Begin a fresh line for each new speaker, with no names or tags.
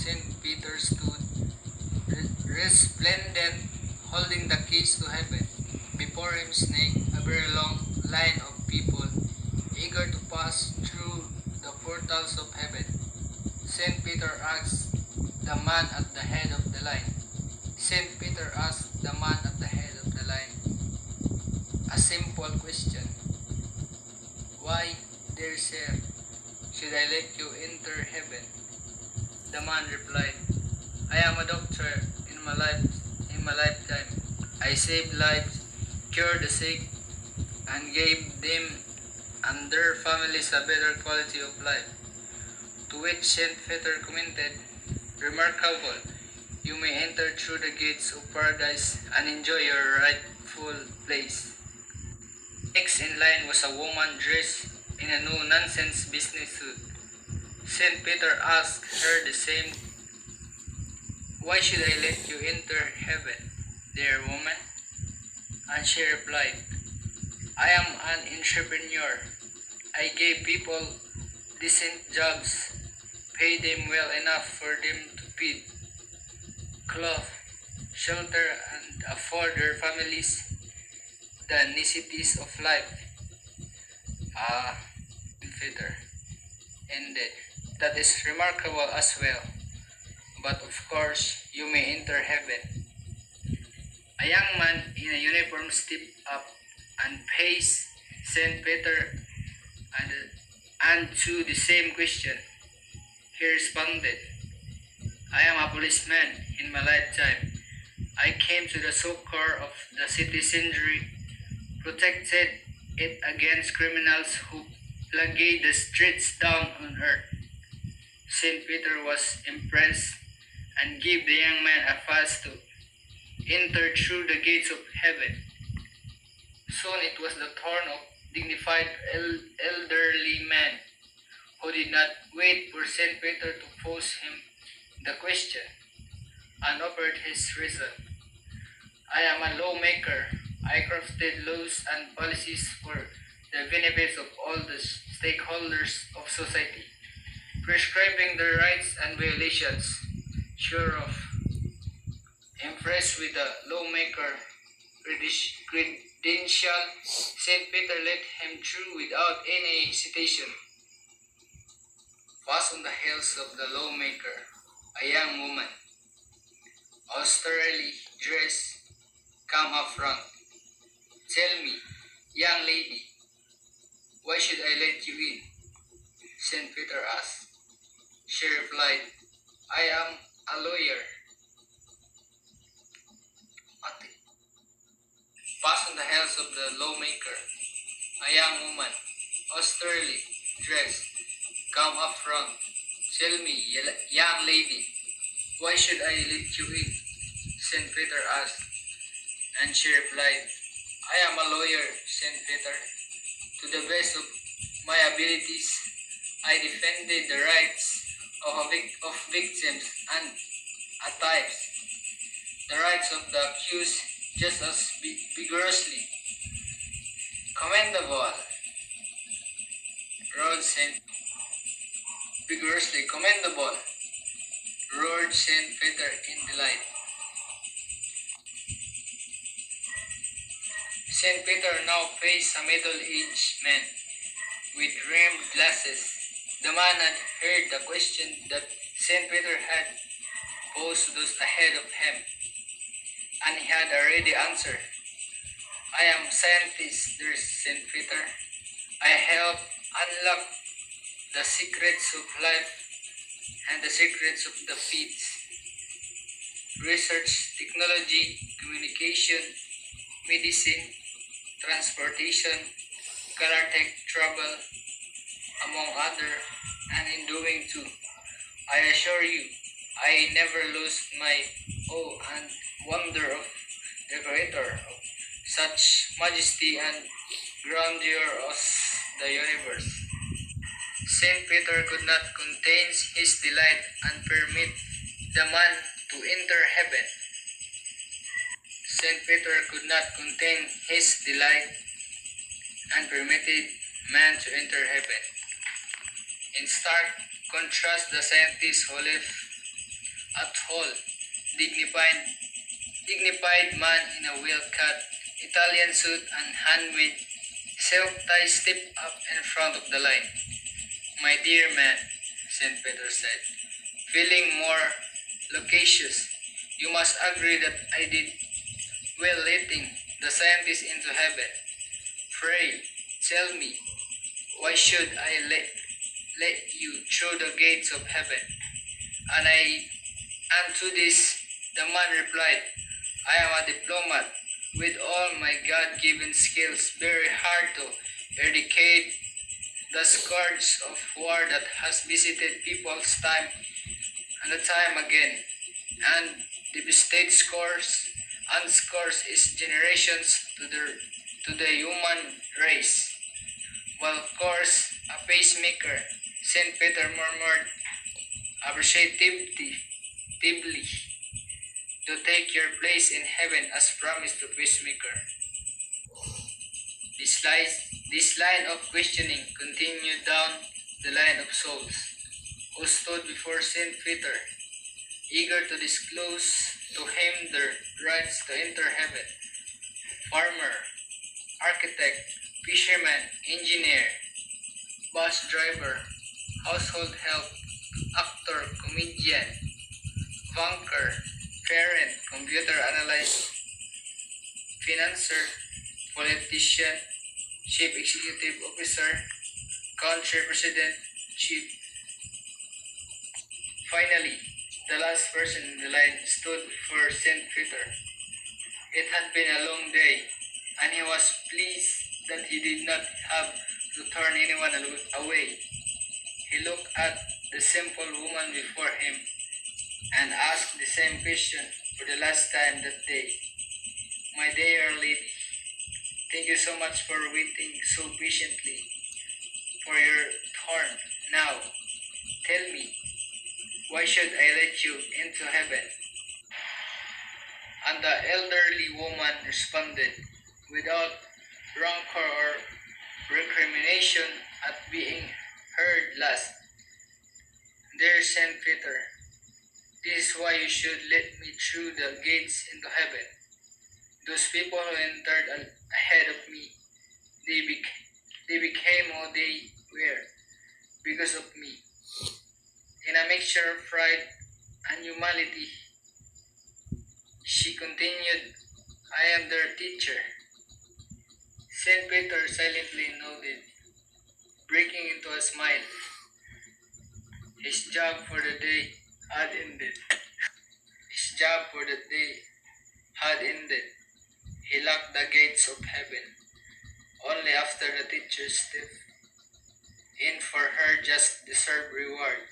Saint Peter stood resplendent, holding the keys to heaven. Before him snaked a very long line of people, eager to pass through the portals of heaven. Saint Peter asked the man at the head of the line. Saint Peter asked the man at the head of the line a simple question. Why, dear sir, should I let you enter heaven? The man replied, I am a doctor in my lifetime. I saved lives, cured the sick, and gave them and their families a better quality of life. To which Saint Peter commented, Remarkable, you may enter through the gates of paradise and enjoy your rightful place. Next in line was a woman dressed in a no-nonsense business suit. Saint Peter asked her the same, Why should I let you enter heaven, dear woman? And she replied, I am an entrepreneur. I give people decent jobs, pay them well enough for them to feed, clothe, shelter, and afford their families the necessities of life. Ah, Peter ended. That is remarkable as well. But of course, you may enter heaven. A young man in a uniform stepped up and faced Saint Peter and to the same question. He responded, I am a policeman in my lifetime. I came to the succor of the citizenry, protected it against criminals who plague the streets down on earth. Saint Peter was impressed and gave the young man a pass to enter through the gates of heaven. Soon it was the turn of dignified elderly man who did not wait for Saint Peter to pose him the question and offered his reason. I am a lawmaker. I crafted laws and policies for the benefits of all the stakeholders of society, prescribing their rights and violations. Sure of impressed with the lawmaker credential, Saint Peter let him through without any hesitation. Fast on the heels of the lawmaker, a young woman, austerely dressed, came up front. Tell me, young lady, why should I let you in? Saint Peter asked. She replied, I am a lawyer. Ate. Fast on the heels of the lawmaker, a young woman, austerely dressed, came up front. Tell me, young lady, why should I let you in? Saint Peter asked, and she replied, I am a lawyer, Saint Peter. To the best of my abilities, I defended the rights of victims and, at times, the rights of the accused just as vigorously. Commendable, roared Saint vigorously commendable, roared Saint Peter in delight. Saint Peter now faced a middle-aged man with rimmed glasses. The man had heard the question that Saint Peter had posed to those ahead of him, and he had already answered. I am scientist, dear Saint Peter. I help unlock the secrets of life and the secrets of the faith. Research, technology, communication, medicine, transportation, galactic travel, among other, and in doing too, I assure you, I never lose my awe and wonder of the Creator of such majesty and grandeur as the universe. Saint Peter could not contain his delight and permit the man to enter heaven. Saint Peter could not contain his delight and permitted man to enter heaven. In stark contrast, the scientist who left a tall, dignified, dignified man in a well-cut Italian suit and handmade silk tie stepped up in front of the line. My dear man, St. Peter said, feeling more loquacious, you must agree that I did well letting the scientist into heaven. Pray, tell me, why should I let you through the gates of heaven? And to this the man replied, I am a diplomat with all my God-given skills, very hard to eradicate the scourge of war that has visited peoples time and time again, and devastate scores and scores its generations to the human race. Well, of course, a pacemaker, Saint Peter murmured appreciatively, to take your place in heaven as promised to pacemaker. This line of questioning continued down the line of souls who stood before Saint Peter, eager to disclose to him their rights to enter heaven. Farmer, architect, fisherman, engineer, bus driver, household help, actor, comedian, banker, parent, computer analyst, financer, politician, chief executive officer, country president, chief. Finally, the last person in the line stood before St. Peter. It had been a long day, and he was pleased that he did not have to turn anyone away. He looked at the simple woman before him and asked the same question for the last time that day. My dear lady, thank you so much for waiting so patiently for your turn. Now, tell me, why should I let you into heaven? And the elderly woman responded, without rancor or recrimination at being heard last, Dear Saint Peter, this is why you should let me through the gates into heaven. Those people who entered ahead of me, they became who they were because of me. In a mixture of pride and humility, she continued, I am their teacher. Saint Peter silently nodded, breaking into a smile. His job for the day had ended. His job for the day had ended. He locked the gates of heaven. Only after the teacher stepped in for her just deserved reward.